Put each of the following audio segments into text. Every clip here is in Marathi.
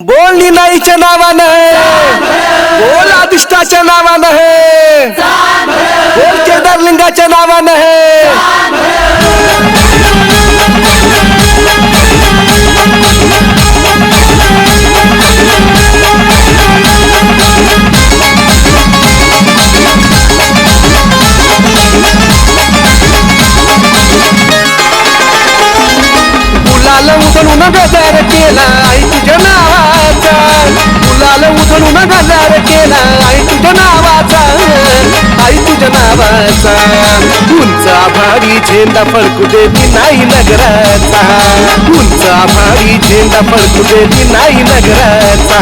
बोल नाईच्या नावानं, बोल अधिष्ठाच्या नावानं, बोल केदारलिंगाच्या नावानं. गुलाल उधळून गजर केला आई तुझ्या नावाचा, गुलाल उधळून गजर केला आई तुझ्या नावाचा, आई तुझ्या नावाचा. उंचा भारी झेंडा फडकू देवी नाही नगराचा, उंचा भारी झेंडा फडकू देवी नाही नगराचा.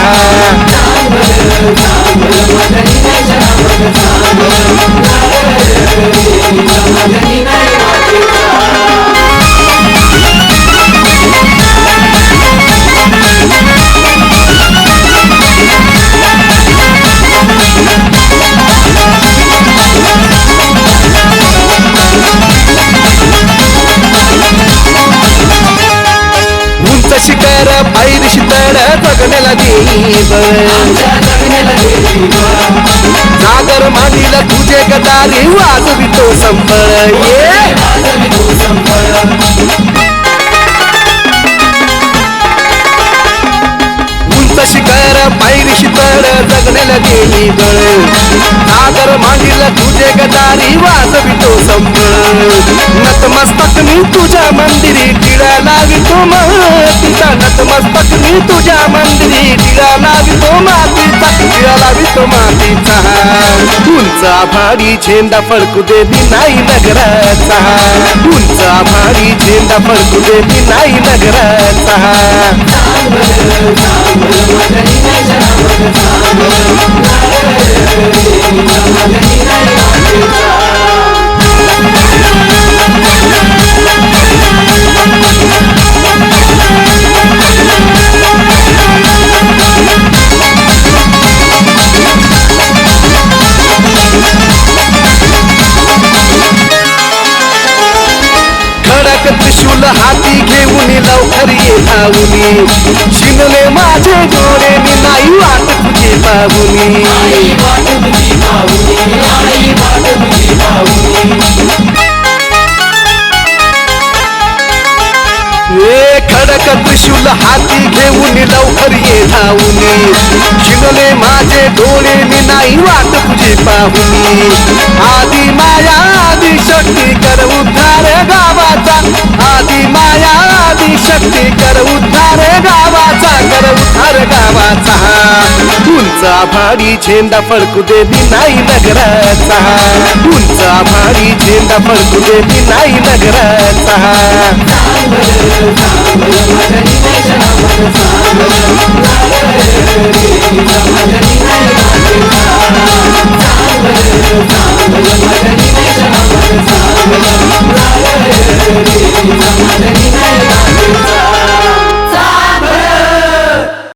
शिखर पायरी शितळ जगण्याला देव, सागर मांडीला तुझे गदारी वाजवितो संबळ. शिखर पायरी शितळ जगण्याला देव, सागर मांडीला तुझे गदारी वाजवितो संबळ. नतमस्तक मी तुझ्या मंदिरी टिळा लावितो मातीचा, नतमस्तक मी तुझ्या मंदिरी टिळा लावितो मातीचा, टिळा लावितो मातीचा. उंचा भारी झेंडा फडकू देवी नाही नगराचा, उंचा भारी झेंडा फडकू देवी नाही नगराचा. खडक त्रिशूल हाती घेऊन लवकर ये धावूनी, शिनले माझे डोळे मी नाही वाट तुझे पाहुनी. खडक त्रिशूल हाती घेऊन लवकर ये धावूनी, शिनले माझे डोळे मी नाही वाट तुझे पाहुनी. आदि माया आदि शक्ती कर उद्धार गावाचा, आदि माया आदि शक्ती कर उद्धार गावाचा, कर उद्धार गावाचा. उंचा भारी झेंडा फडकू देवी नाही नगराचा, उंचा भारी झेंडा फडकू देवी नाही नगराचा.